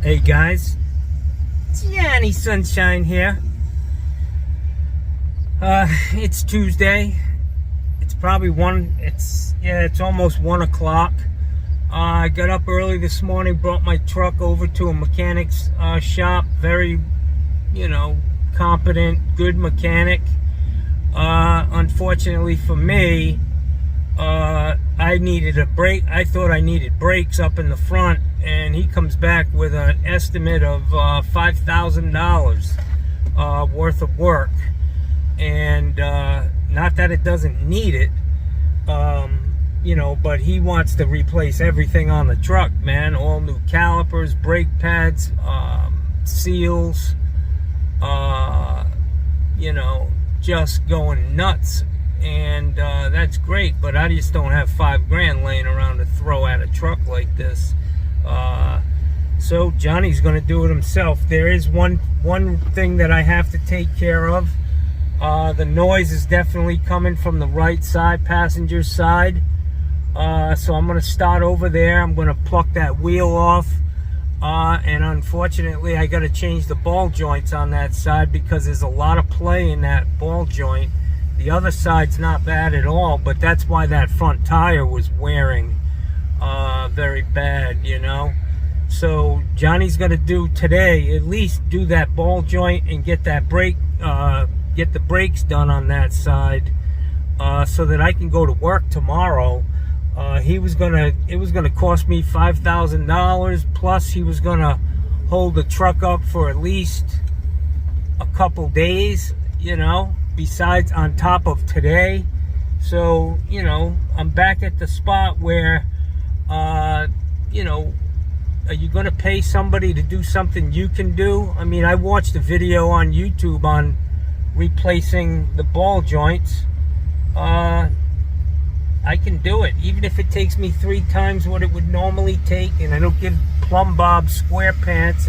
Hey guys, Johnny Sunshine here. It's Tuesday. It's probably it's almost 1 o'clock. I got up early this morning, brought my truck over to a mechanic's shop. Very, competent, good mechanic. Unfortunately for me, I needed a brake. I thought I needed brakes up in the front, and he comes back with an estimate of $5,000 worth of work. And not that it doesn't need it, but he wants to replace everything on the truck, man. All new calipers, brake pads, seals, just going nuts. And that's great, but I just don't have $5,000 laying around to throw at a truck like this. So Johnny's going to do it himself. There is one thing that I have to take care of. The noise is definitely coming from the right side, passenger side. So I'm going to start over there. I'm going to pluck that wheel off. And unfortunately, I got to change the ball joints on that side because there's a lot of play in that ball joint. The other side's not bad at all, but that's why that front tire was wearing very bad, So Johnny's going to do today, at least do that ball joint and get that get the brakes done on that side, so that I can go to work tomorrow. It was gonna cost me $5,000, plus he was gonna hold the truck up for at least a couple days, besides on top of today. So, I'm back at the spot where, are you going to pay somebody to do something you can do? I mean, I watched a video on YouTube on replacing the ball joints. I can do it, even if it takes me 3 times what it would normally take, and I don't give Plumb Bob SquarePants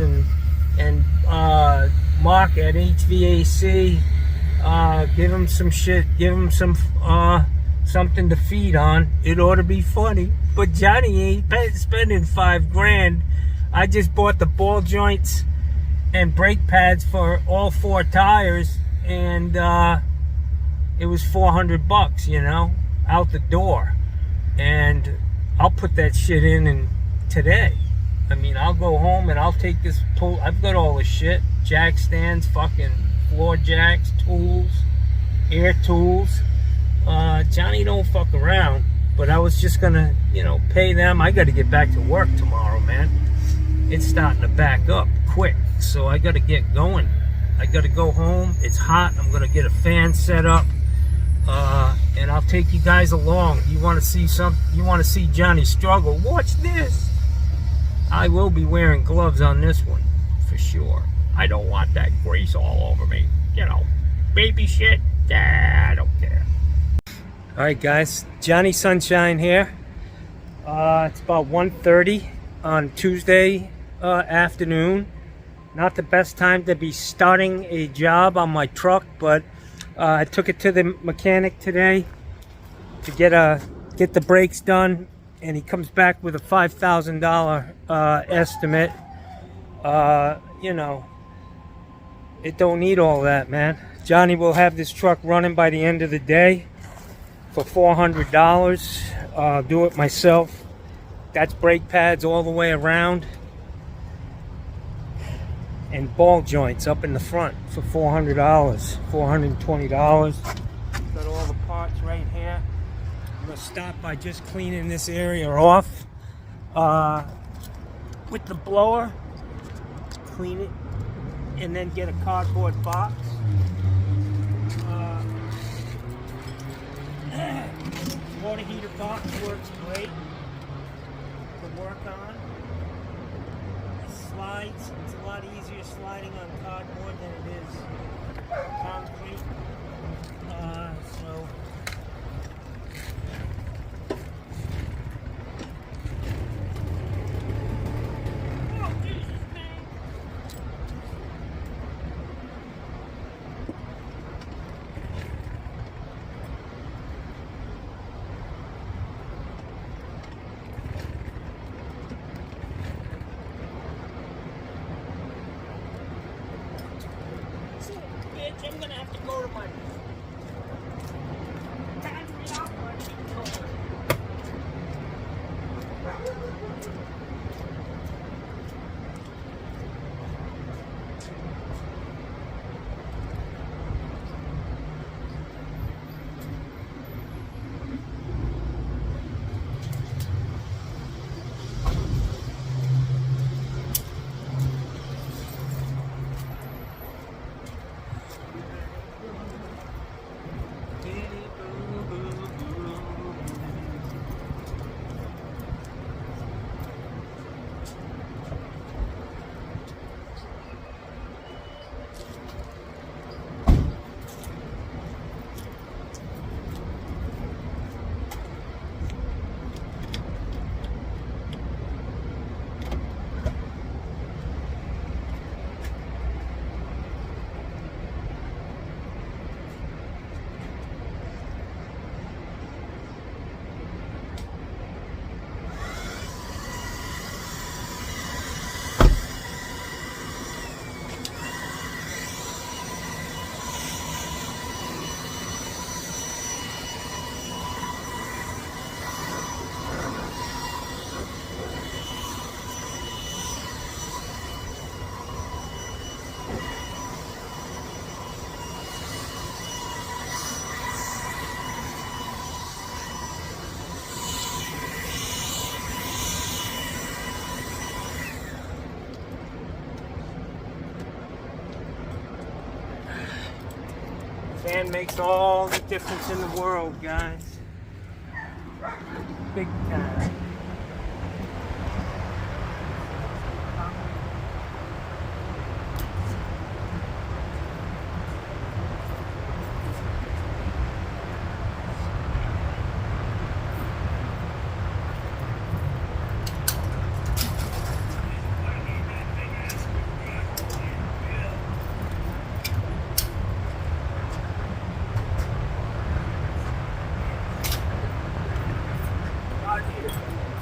and Mark at HVAC. Give him some shit, give him some something to feed on. It ought to be funny, but Johnny ain't spending $5,000. I just bought the ball joints and brake pads for all 4 tires, and it was $400, out the door. And I'll put that shit in today. I mean, I'll go home and I'll take this pull. I've got all the shit, jack stands, fucking floor jacks, tools, air tools. Johnny don't fuck around, but I was just gonna, pay them. I got to get back to work tomorrow, man. It's starting to back up quick, so I got to get going. I got to go home. It's hot. I'm gonna get a fan set up, and I'll take you guys along. You want to see Johnny struggle? Watch this. I will be wearing gloves on this one for sure. I don't want that grease all over me. Baby shit. I don't care. Alright guys, Johnny Sunshine here. It's about 1:30 on Tuesday afternoon. Not the best time to be starting a job on my truck, but I took it to the mechanic today to get the brakes done, and he comes back with a $5,000 estimate. It don't need all that, man. Johnny will have this truck running by the end of the day for $400. I'll do it myself. That's brake pads all the way around, and ball joints up in the front for $400, $420. Got all the parts right here. I'm gonna start by just cleaning this area off with the blower. Clean it, and then get a cardboard box. Water heater box works great to work on. It slides. It's a lot easier sliding on cardboard than it is concrete. So switch. I'm gonna have to go to my battery operating controller. Fan makes all the difference in the world, guys. Big time.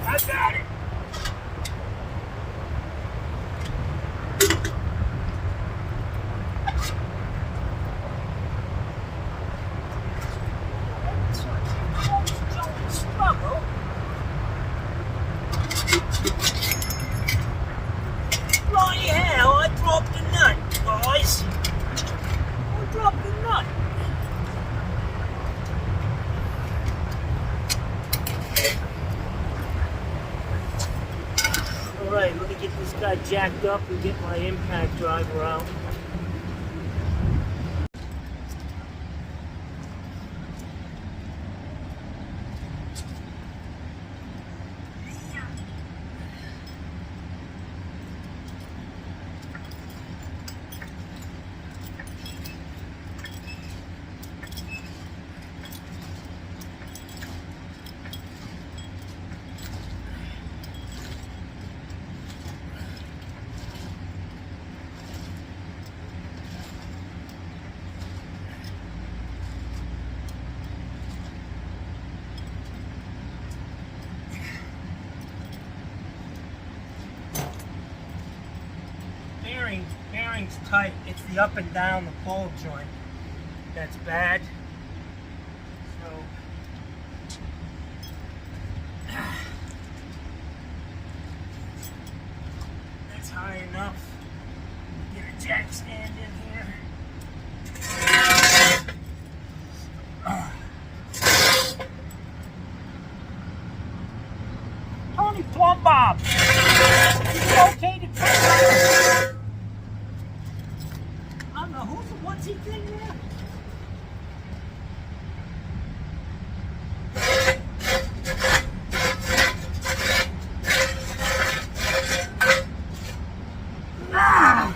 I got it. Bloody hell, I dropped the nut, guys. I dropped the nut. Alright, let me get this guy jacked up and get my impact driver out. Bearing's tight. It's the up and down, the pull joint that's bad. So that's high enough. Get a jack stand in here. Tony Plumb Bob, are you okay to turn? I don't know, what's he thing there? Ah!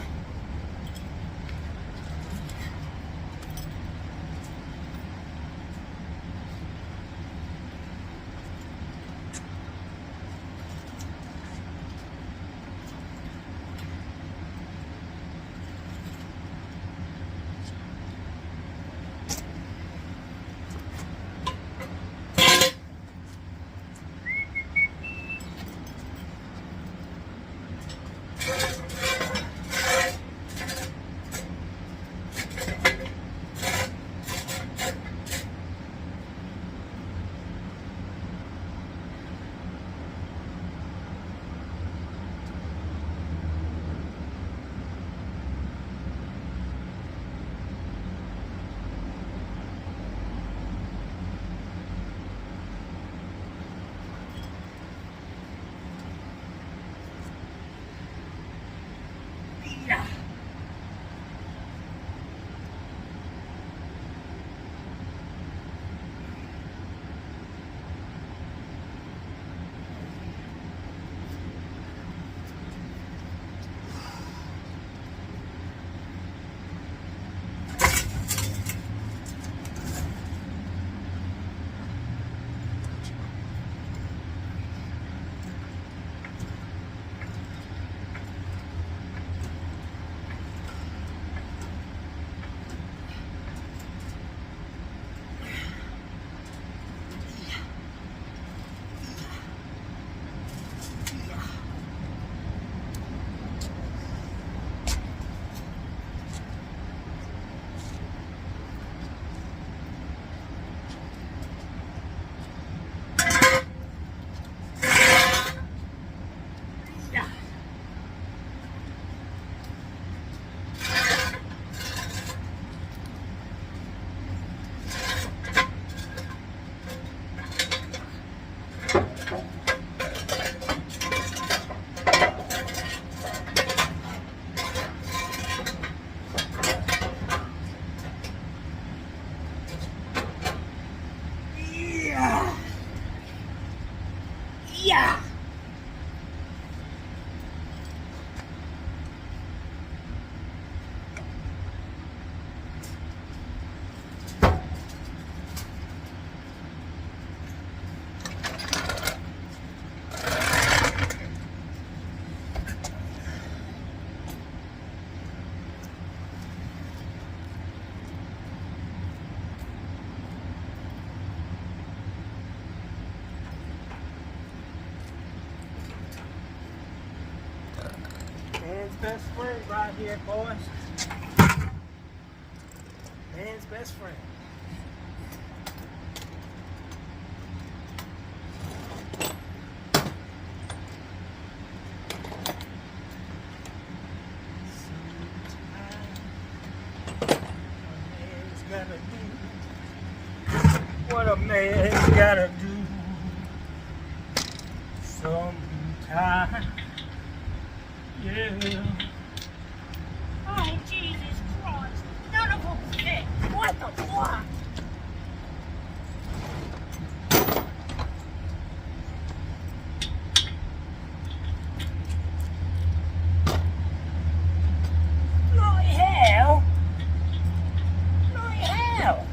Man's best friend right here, boys. Man's best friend. What a man's gotta do sometime. Yeah. Oh, Jesus Christ. None of them fit. What the fuck? Bloody hell. Bloody hell.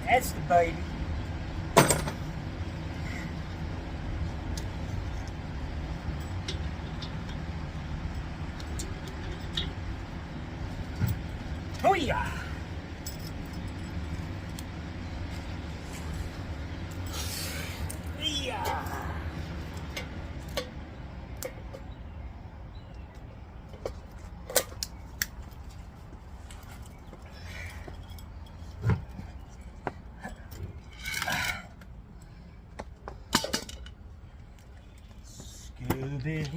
That's the baby. Oh yeah. Yeah. Scooby.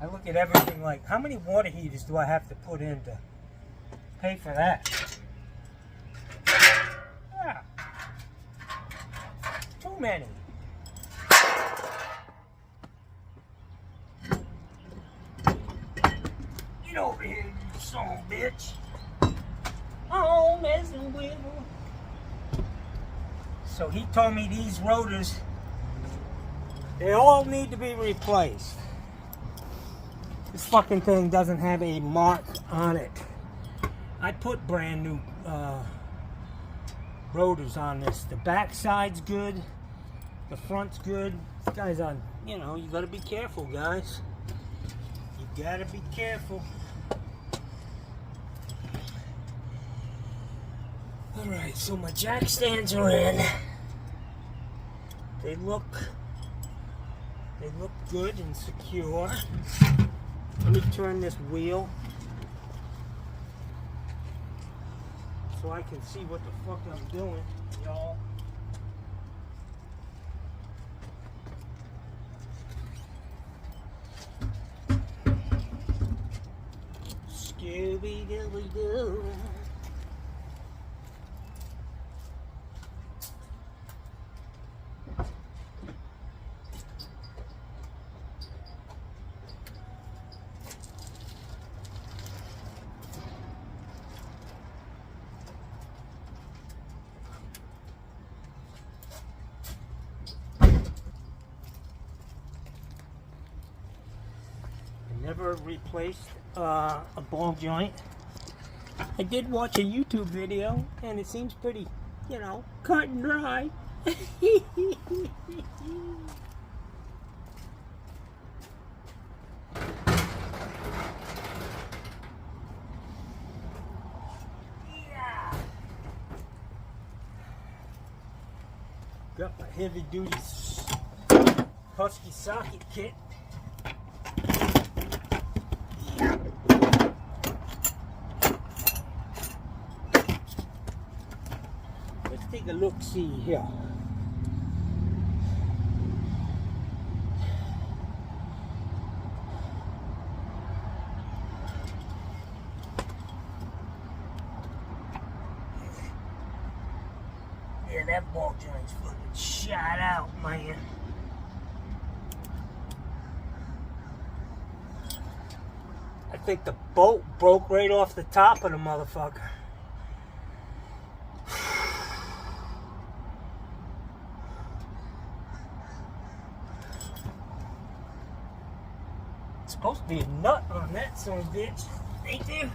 I look at everything like, how many water heaters do I have to put in to pay for that? Yeah. Too many. Get over here, you son of a bitch. Oh, messing with him. So he told me these rotors, they all need to be replaced. This fucking thing doesn't have a mark on it. I put brand new rotors on this. The back side's good. The front's good. This guy's on, you know, you gotta be careful, guys. You gotta be careful. Alright, so my jack stands are in. They look good and secure. Let me turn this wheel so I can see what the fuck I'm doing, y'all. Scooby-Dooby-Doo. Never replaced a ball joint. I did watch a YouTube video and it seems pretty, you know, cut and dry. Got my heavy duty Husky socket kit. Let's take a look, see here. Yeah, that ball joint's fucking shot out, man. I think the bolt broke right off the top of the motherfucker. It's supposed to be a nut on that son of a bitch, ain't there?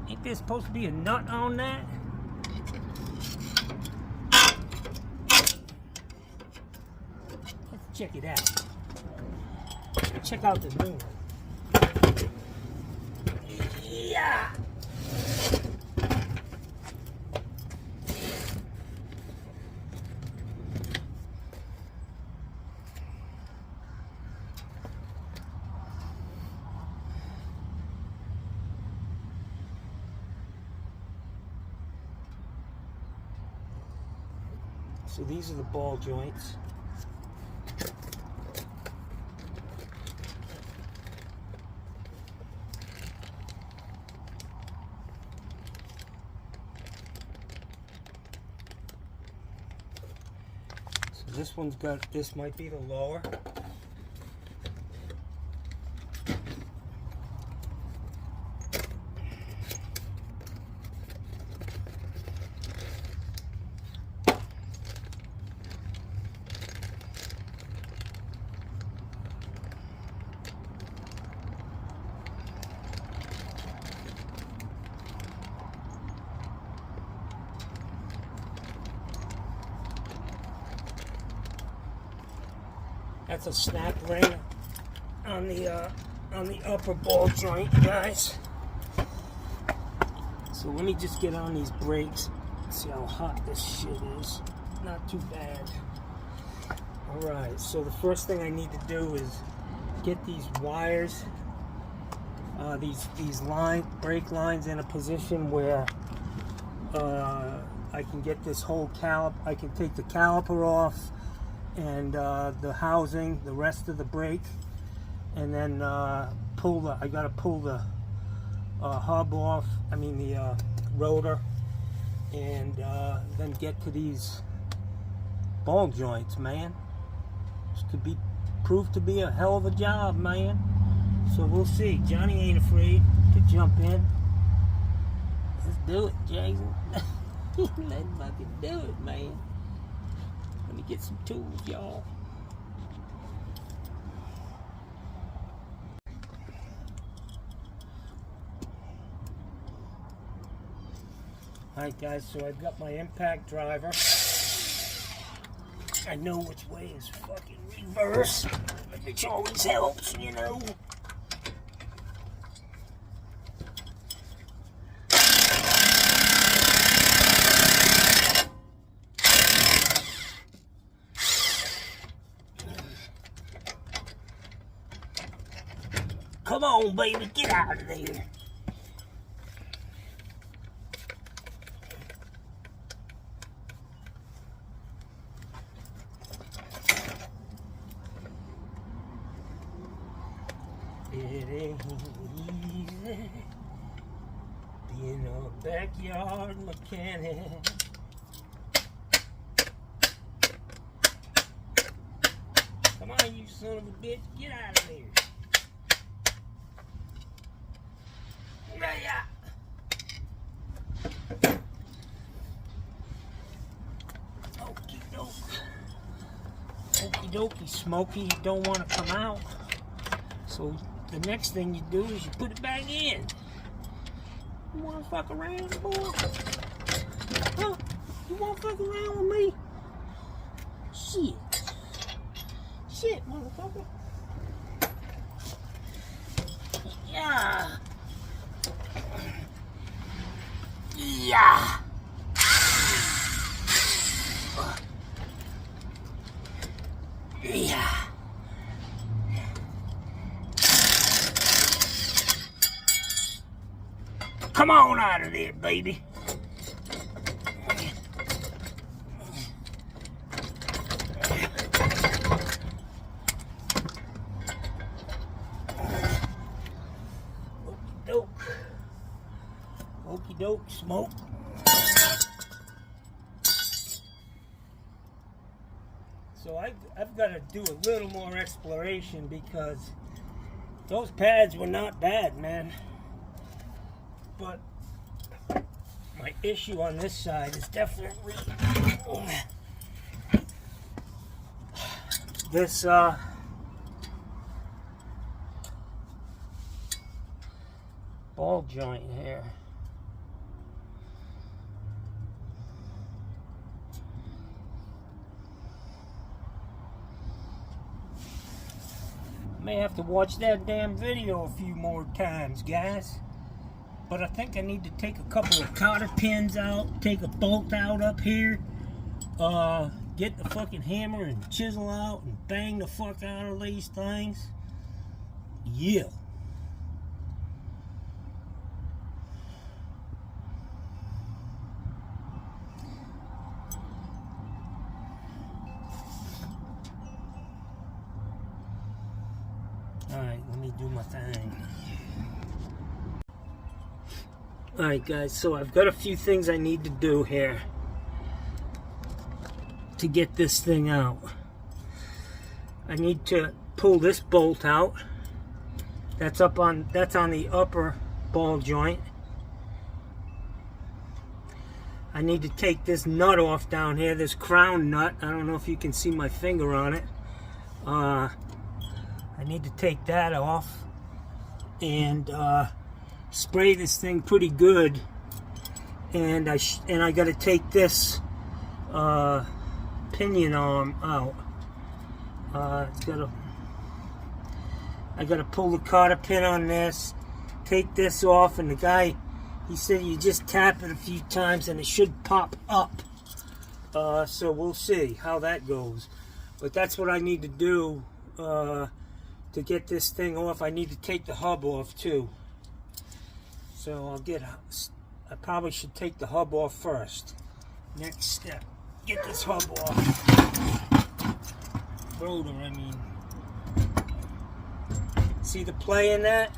Ain't there supposed to be a nut on that? Let's check it out. Check out the new one. Yeah. So these are the ball joints. So this one's got, this might be the lower. That's a snap ring on the upper ball joint, guys. So let me just get on these brakes. See how hot this shit is. Not too bad. All right. So the first thing I need to do is get these wires, these brake lines in a position where I can get this whole caliper. I can take the caliper off. And the housing, the rest of the brake, and then I gotta pull the hub off, the rotor, and then get to these ball joints, man. This could be proved to be a hell of a job, man. So we'll see. Johnny ain't afraid to jump in. Let's do it, Jason. Let's fucking do it, man. Let me get some tools, y'all. Alright guys, so I've got my impact driver. I know which way is fucking reverse, which always helps, you know. Come on, baby, get out of there. It ain't easy being a backyard mechanic. Come on, you son of a bitch, get out of there. Okie doke. Okie dokie, Smokey, you don't want to come out. So the next thing you do is you put it back in. You want to fuck around, boy? Huh? You want to fuck around with me? Shit. Shit, motherfucker. Yeah. Yeah. Yeah. Come on out of there, baby. Okey doke, smoke. So I've got to do a little more exploration because those pads were not bad, man. But my issue on this side is definitely this ball joint here. May have to watch that damn video a few more times, guys. But I think I need to take a couple of cotter pins out, take a bolt out up here, get the fucking hammer and chisel out and bang the fuck out of these things. Yeah. Alright, let me do my thing. Alright guys, so I've got a few things I need to do here to get this thing out. I need to pull this bolt out. That's on the upper ball joint. I need to take this nut off down here, this crown nut. I don't know if you can see my finger on it. I need to take that off and spray this thing pretty good, and I got to take this pinion arm out. I got to pull the cotter pin on this, take this off, and the guy, he said you just tap it a few times and it should pop up. So we'll see how that goes, but that's what I need to do to get this thing off. I need to take the hub off too. So I probably should take the hub off first. Next step, get this hub off. Rotor, I mean. See the play in that?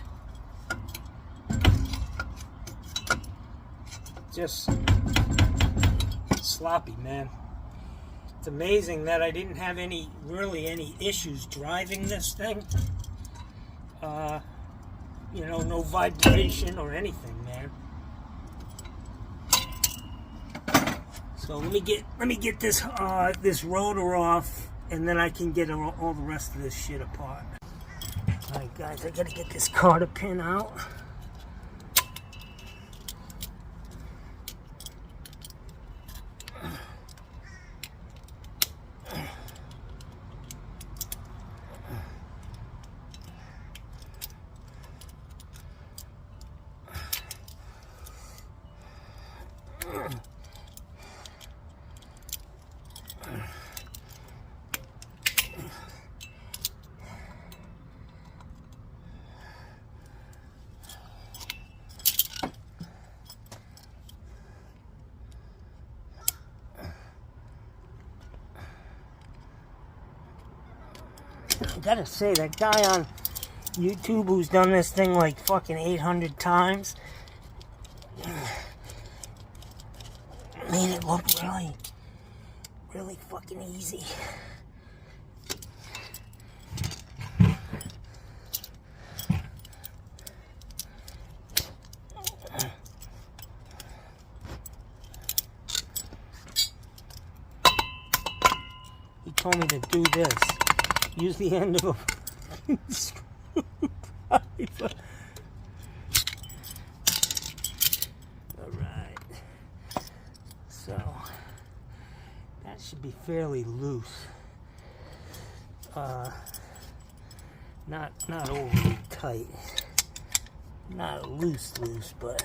Just sloppy, man. It's amazing that I didn't have really any issues driving this thing. You know, no vibration or anything, man. So let me get this this rotor off, and then I can get all the rest of this shit apart. All right, guys, I gotta get this cotter pin out. I gotta say, that guy on YouTube who's done this thing like fucking 800 times made it look really fucking easy. He told me to do this. Use the end of a screwdriver. Alright. So, that should be fairly loose. Not overly tight. Not loose, but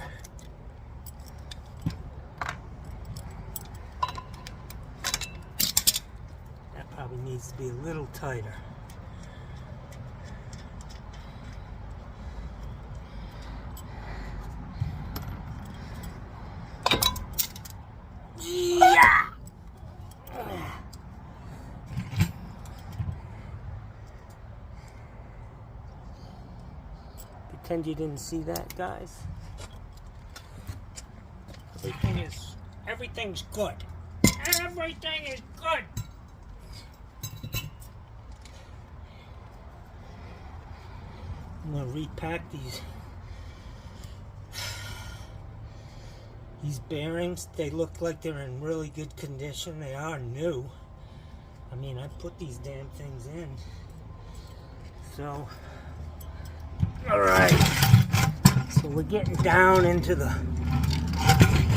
probably needs to be a little tighter. Yeah. Pretend you didn't see that, guys. Everything's good. Everything is good. I'm gonna repack these bearings. They look like they're in really good condition. They are new. I mean, I put these damn things in. So, all right. So we're getting down into the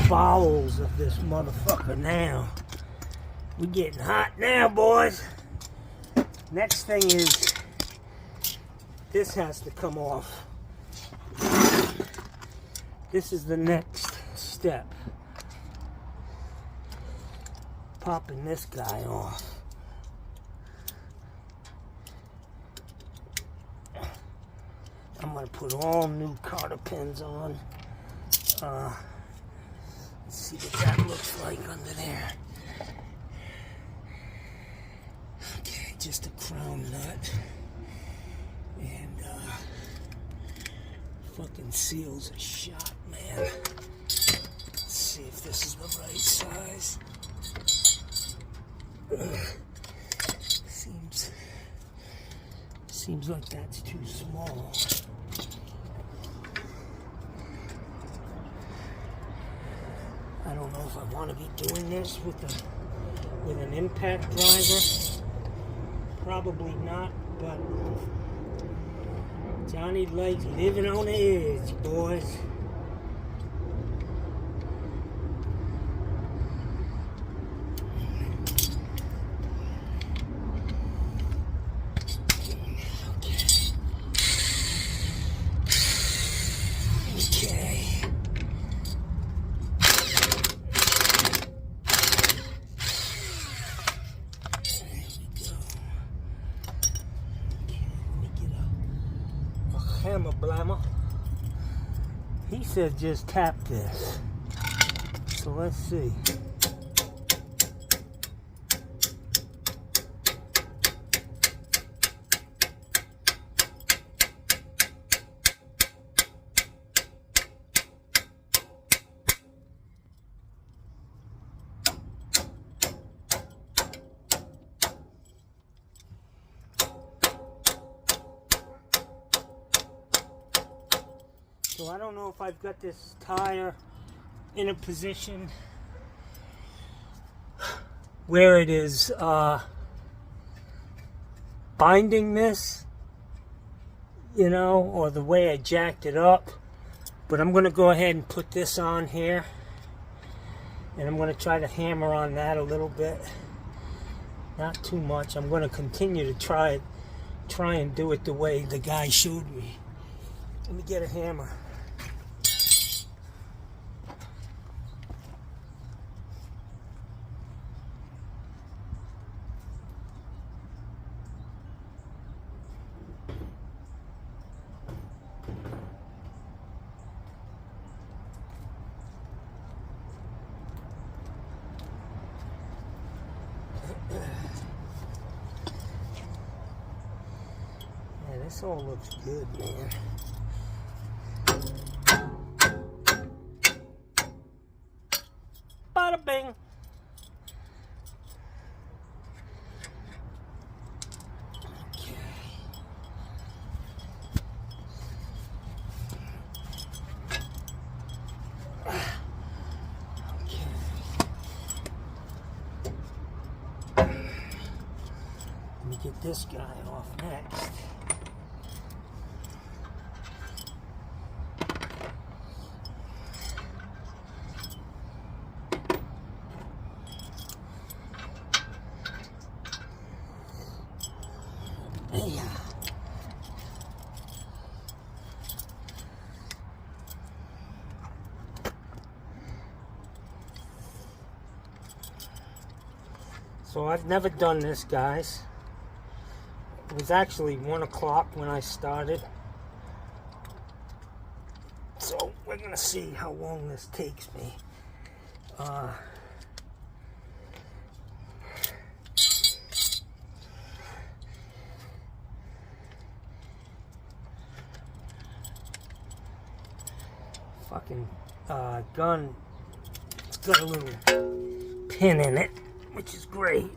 bowels of this motherfucker now. We're getting hot now, boys. Next thing is, this has to come off. This is the next step. Popping this guy off. I'm going to put all new cotter pins on. Let's see what that looks like under there. Okay, just a crown nut. And fucking seals a shot, man. Let's see if this is the right size. Seems like that's too small. I don't know if I want to be doing this with an impact driver. Probably not, but Johnny likes living on the edge, boys. Hammer blammer. He said just tap this. So let's see. So I don't know if I've got this tire in a position where it is binding this, you know, or the way I jacked it up. But I'm going to go ahead and put this on here. And I'm going to try to hammer on that a little bit. Not too much. I'm going to continue to try and do it the way the guy showed me. Let me get a hammer. Yeah, this all looks good, man. Bada bing. Okay. Let me get this guy off next. Yeah. So I've never done this, guys. It was actually 1 o'clock when I started. So we're gonna see how long this takes me. Fucking gun, it's got a little pin in it, which is great.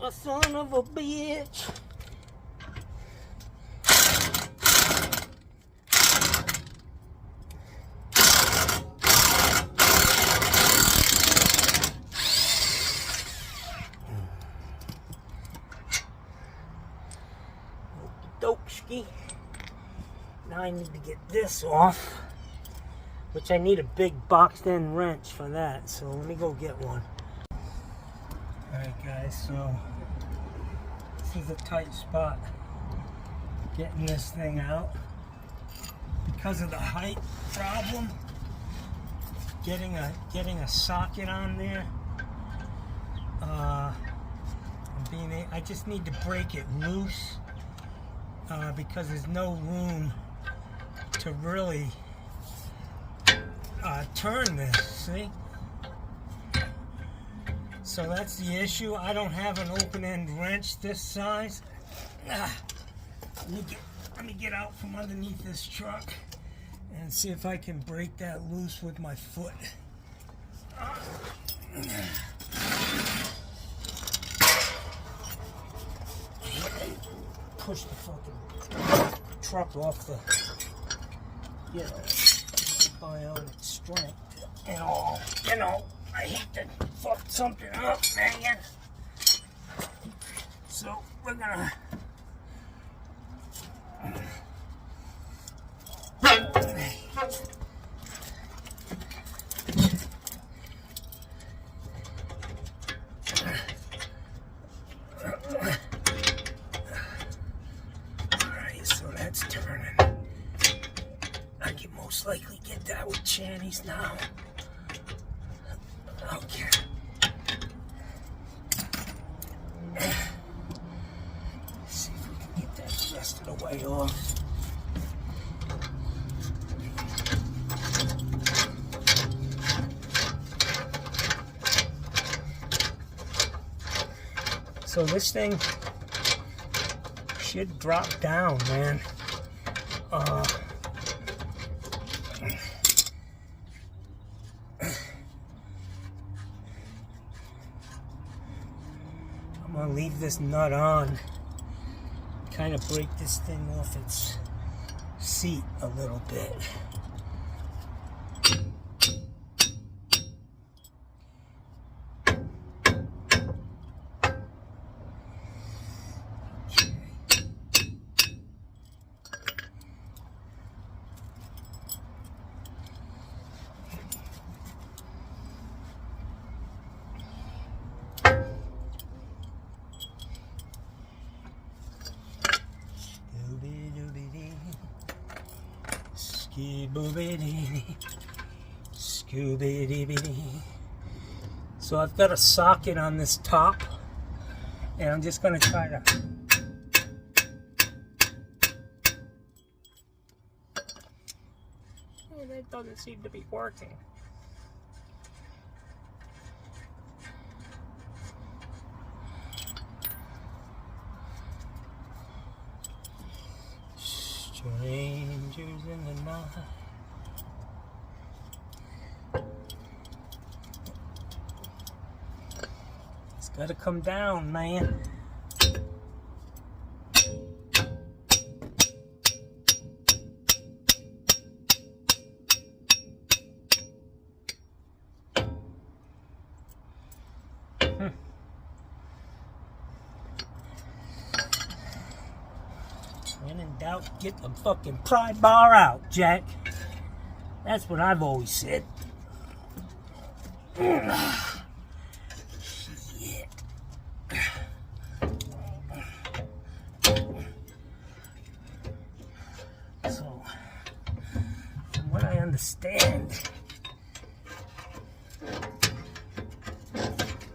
a son of a bitch. Okey-dokey. Now I need to get this off, which I need a big boxed in wrench for that, so let me go get one. Alright guys, so this is a tight spot getting this thing out because of the height problem. Getting a socket on there. I just need to break it loose because there's no room to really turn this, see? So that's the issue. I don't have an open-end wrench this size. Let me get out from underneath this truck and see if I can break that loose with my foot. Push the fucking truck off the, bionic strength and all. I hate to fuck something up, man. So we're gonna alright, so that's turning. I can most likely get that with Channy's now. Okay. Let's see if we can get that rest of the way off. So this thing should drop down, man. I'm gonna leave this nut on, kind of break this thing off its seat a little bit. Scooby-Doo. So I've got a socket on this top, and I'm just going to try to that doesn't seem to be working. Strangers in the night. It's gotta come down, man. When in doubt, get the fucking pry bar out, Jack. That's what I've always said. Shit. So, from what I understand,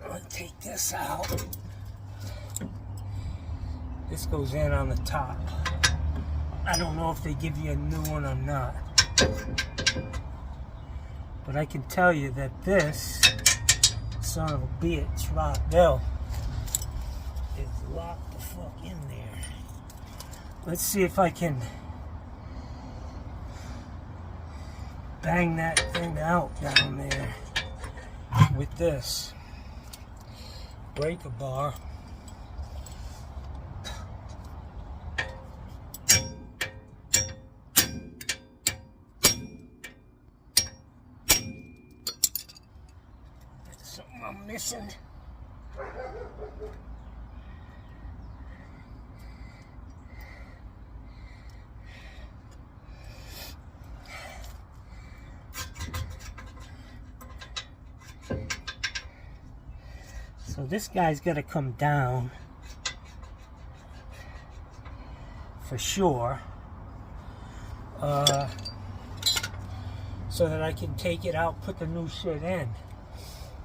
I'll take this out. This goes in on the top. I don't know if they give you a new one or not. But I can tell you that this son of a bitch, Rockville, is locked the fuck in there. Let's see if I can bang that thing out down there with this breaker bar. missing. So this guy's got to come down for sure, so that I can take it out, put the new shit in.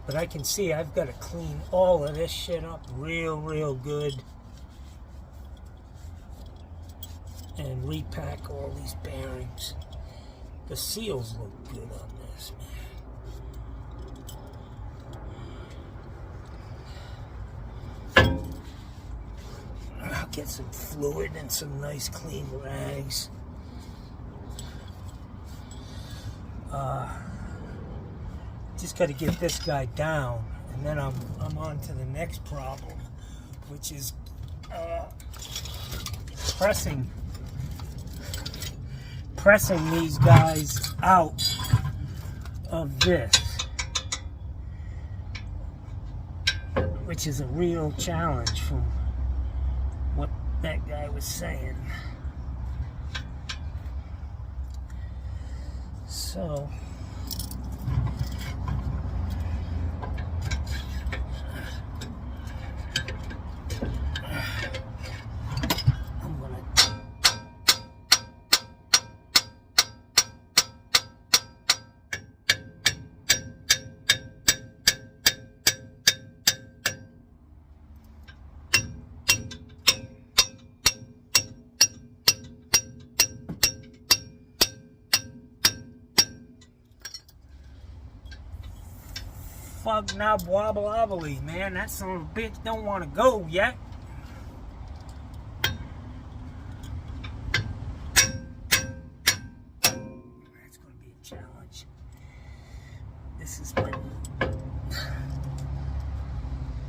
But I can see I've got to clean all of this shit up real good and repack all these bearings. The seals look good on this, man. I'll get some fluid and some nice clean rags. Just got to get this guy down, and then I'm on to the next problem, which is pressing these guys out of this, which is a real challenge from what that guy was saying. So fug knob wobble wobbly, man. That son of a bitch don't want to go yet. That's going to be a challenge. This is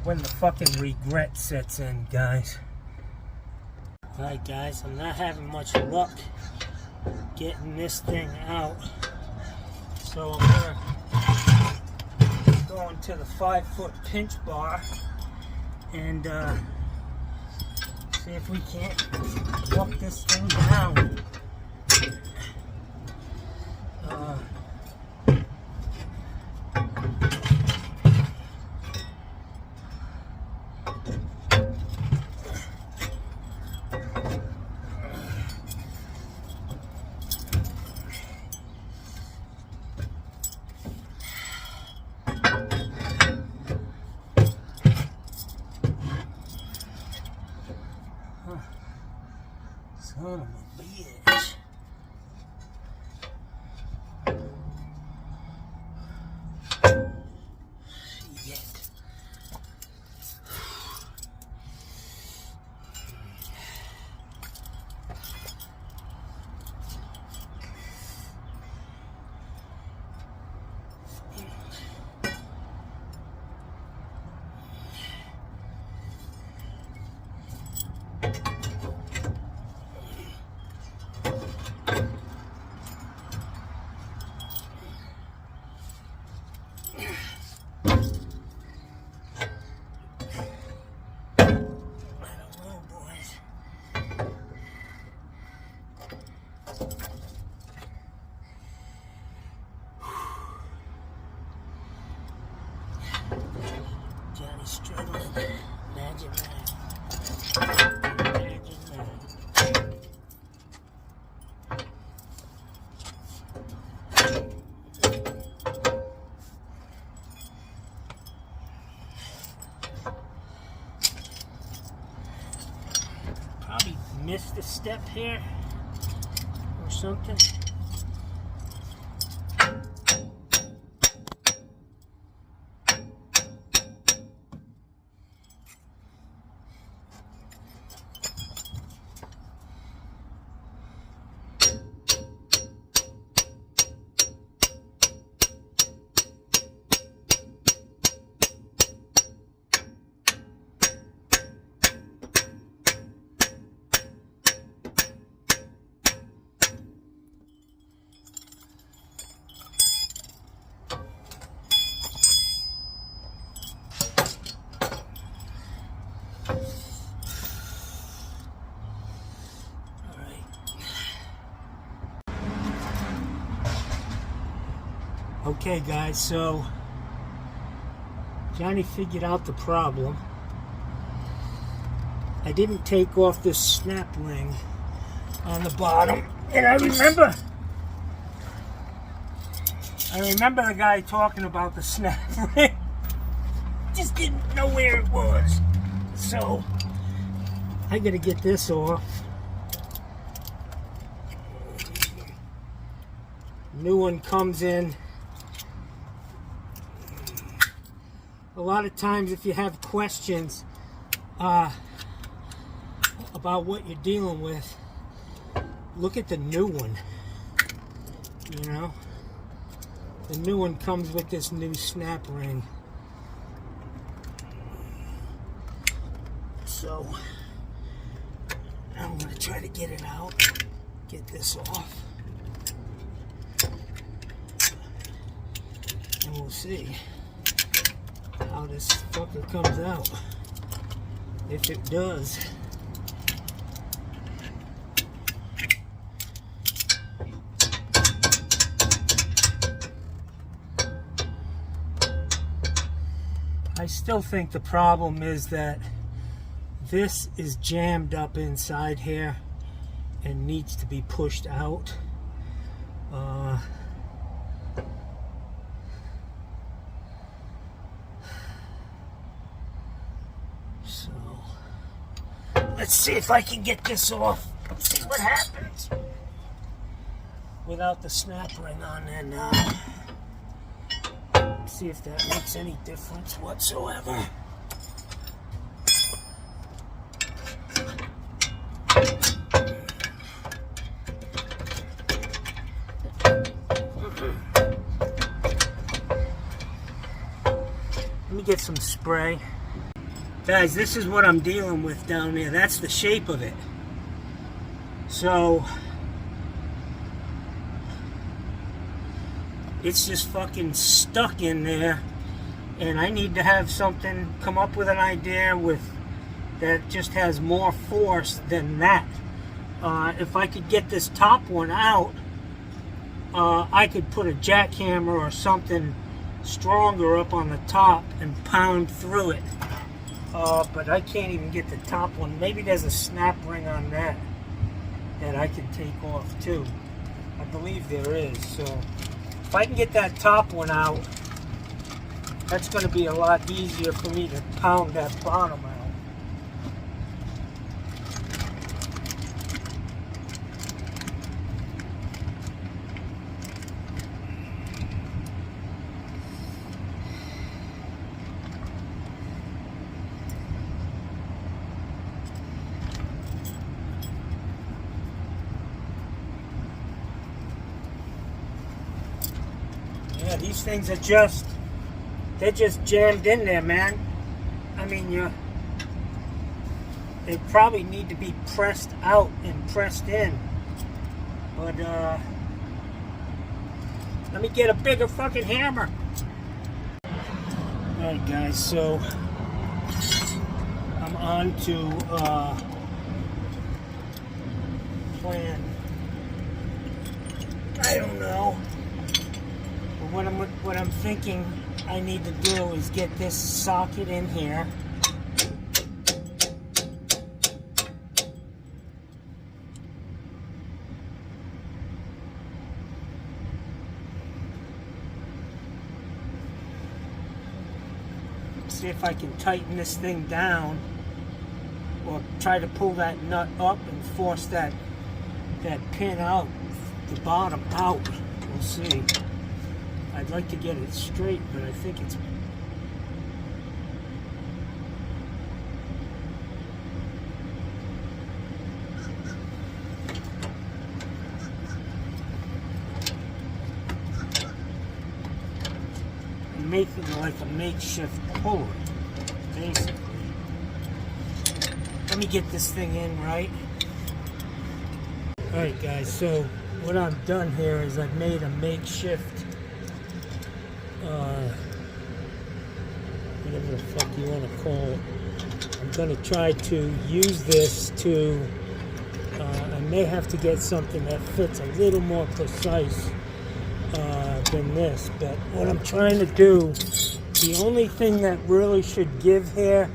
when the fucking regret sets in, guys. Alright, guys, I'm not having much luck getting this thing out. So I'm going to go into the 5-foot pinch bar and see if we can't pluck this thing down. Son of a bitch. Shit. Johnny struggling. Imagine that. Imagine that. Probably missed a step here or something. Okay guys, so Johnny figured out the problem. I didn't take off this snap ring on the bottom, and I remember the guy talking about the snap ring. Just didn't know where it was. So I gotta get this off. New one comes in. A lot of times if you have questions about what you're dealing with, look at the new one. You know, the new one comes with this new snap ring. So I'm going to try to get it out, get this off, and we'll see how this fucker comes out, if it does. I still think the problem is that this is jammed up inside here and needs to be pushed out. So let's see if I can get this off. See what happens without the snap ring on, and see if that makes any difference whatsoever. Let me get some spray. Guys, this is what I'm dealing with down there. That's the shape of it. So it's just fucking stuck in there, and I need to have something, come up with an idea that just has more force than that. If I could get this top one out, I could put a jackhammer or something stronger up on the top and pound through it. But I can't even get the top one. Maybe there's a snap ring on that I can take off too. I believe there is. So if I can get that top one out, that's going to be a lot easier for me to pound that bottom out. Yeah, these things are they're just jammed in there, man. I mean, they probably need to be pressed out and pressed in. But, let me get a bigger fucking hammer. Alright, guys, so I'm on to, plan. I don't know. What I'm thinking I need to do is get this socket in here. See if I can tighten this thing down, or try to pull that nut up and force that pin out, the bottom out. We'll see. I'd like to get it straight, but I think it's... I'm making it like a makeshift puller, basically. Let me get this thing in right. Alright guys, so what I've done here is I've made a makeshift whatever the fuck you want to call it. I'm going to try to use this to, I may have to get something that fits a little more precise than this. But what I'm trying to do, the only thing that really should give here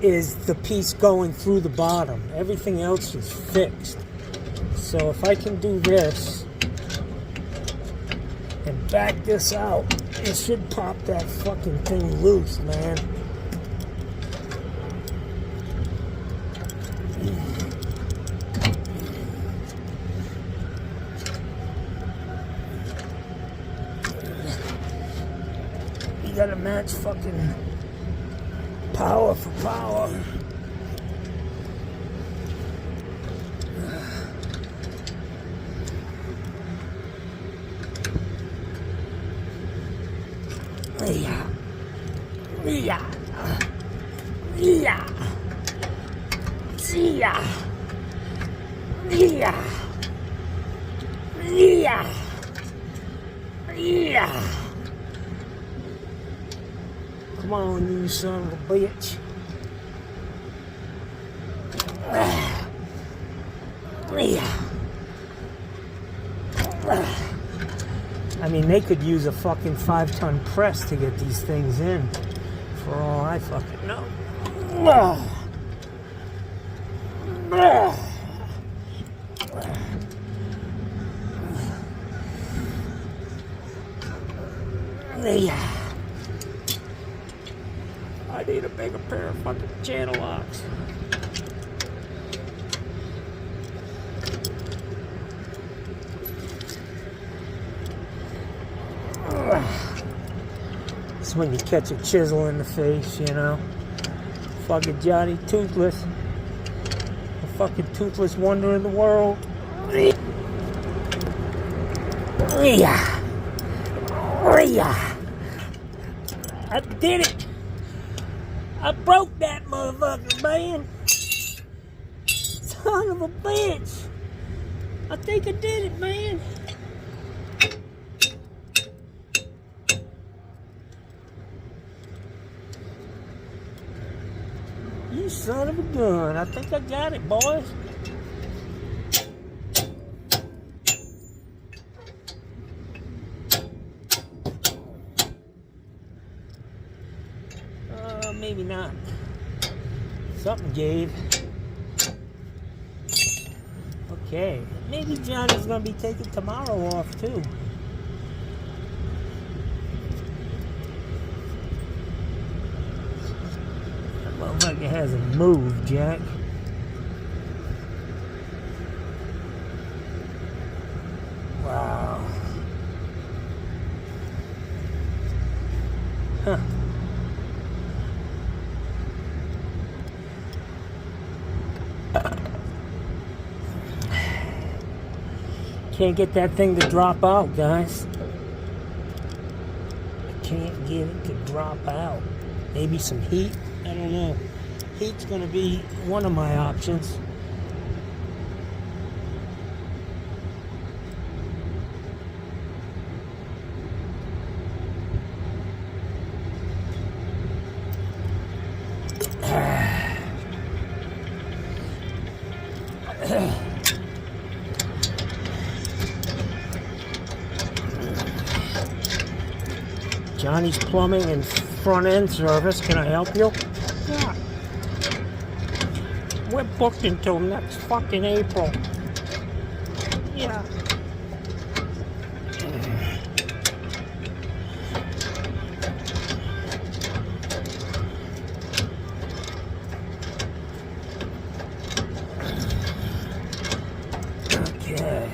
is the piece going through the bottom. Everything else is fixed. So if I can do this and back this out, it should pop that fucking thing loose, man. You gotta match fucking power for power. Yeah. Yeah. Yeah. Yeah. Yeah. Yeah. Yeah. Come on, you son of a bitch. I mean, they could use a fucking 5-ton press to get these things in, for all I fucking know. I need a bigger pair of fucking channel locks. It's when you catch a chisel in the face, you know. Fucking Johnny Toothless. A fucking toothless wonder in the world. I did it. I broke that motherfucker, man. Son of a bitch. I think I did it, man. You son of a gun. I think I got it, boys. Maybe not. Something gave. Okay. Maybe Johnny's gonna be taking tomorrow off too. That motherfucker hasn't moved, Jack. Wow. Huh. Can't get that thing to drop out, guys. I can't get it to drop out. Maybe some heat? I don't know. Heat's going to be one of my options. Johnny's Plumbing and Front End Service. Can I help you? Yeah. We're booked until next fucking April. Yeah. Okay.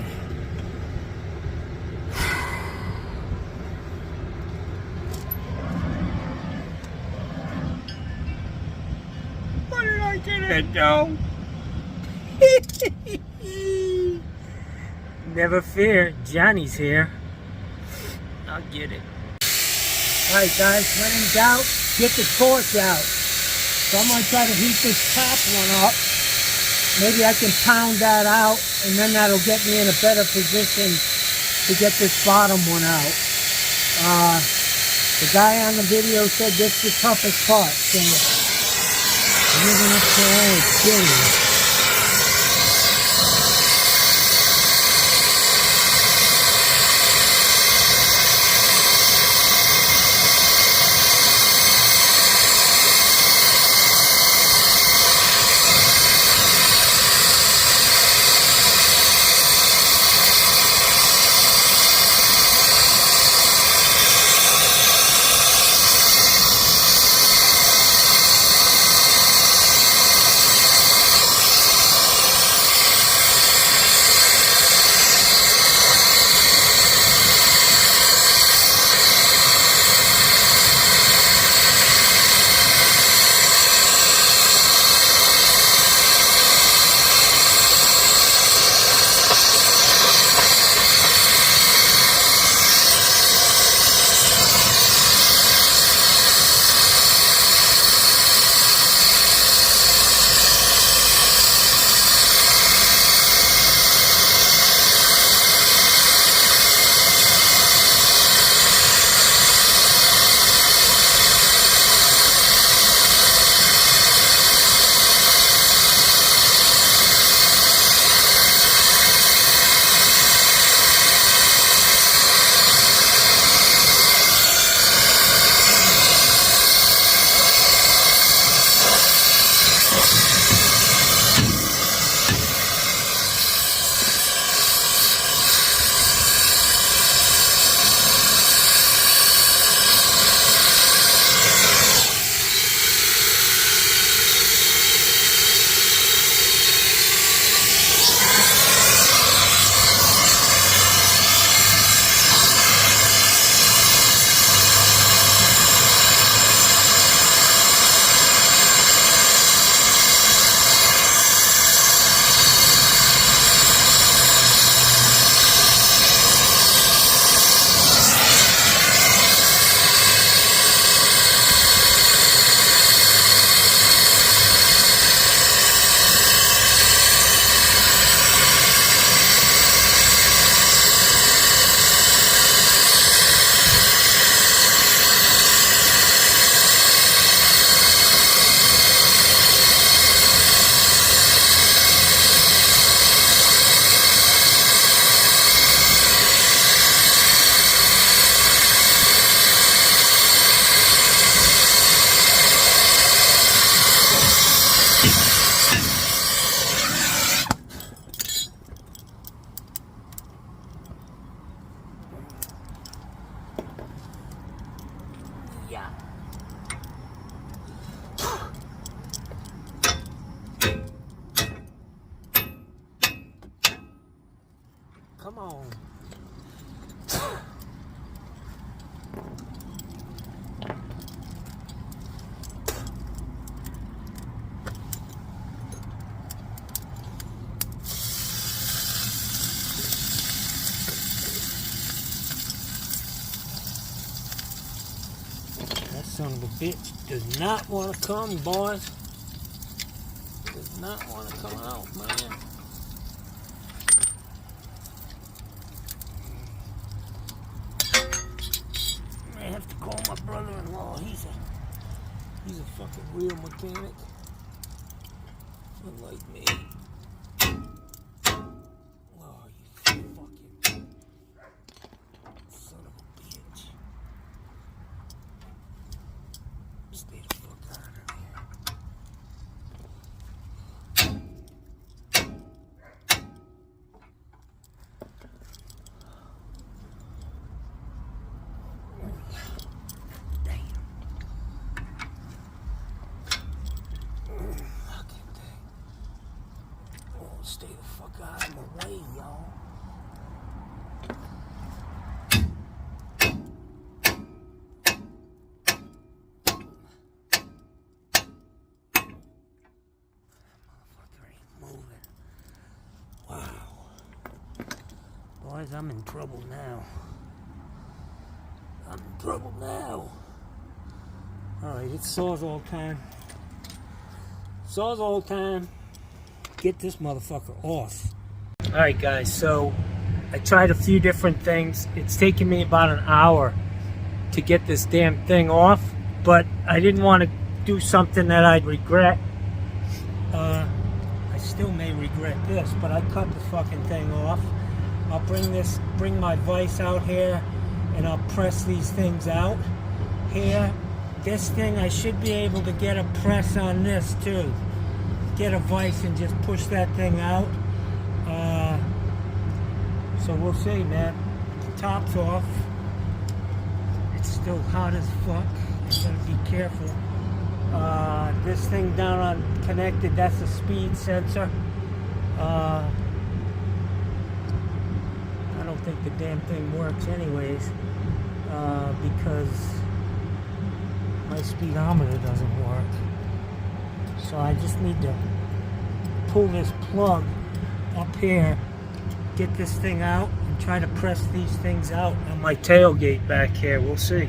No. Never fear, Johnny's here. I'll get it. Alright guys, when in doubt, get the torch out. So I'm going to try to heat this top one up. Maybe I can pound that out, and then that'll get me in a better position to get this bottom one out. The guy on the video said this is the toughest part. So you're gonna try it, kill Come on. That son of a bitch does not want to come, boys. Does not want to come out, man. I have to call my brother-in-law. He's a fucking real mechanic. Unlike me. Oh, you fucking son of a bitch. Stay the fuck out of here. Stay the fuck out of my way, y'all. Motherfucker ain't moving. Wow. Boys, I'm in trouble now. I'm in trouble now. Alright, it's Sawzall time. Sawzall time. Get this motherfucker off. Alright guys, so I tried a few different things. It's taken me about an hour to get this damn thing off, but I didn't want to do something that I'd regret. I still may regret this, but I cut the fucking thing off. I'll bring my vise out here, and I'll press these things out here. This thing, I should be able to get a press on this too. Get a vise and just push that thing out. So we'll see, man. The top's off. It's still hot as fuck. You gotta be careful. This thing down on connected, that's a speed sensor. I don't think the damn thing works anyways, because my speedometer doesn't work. So I just need to pull this plug up here, get this thing out, and try to press these things out on my tailgate back here. We'll see.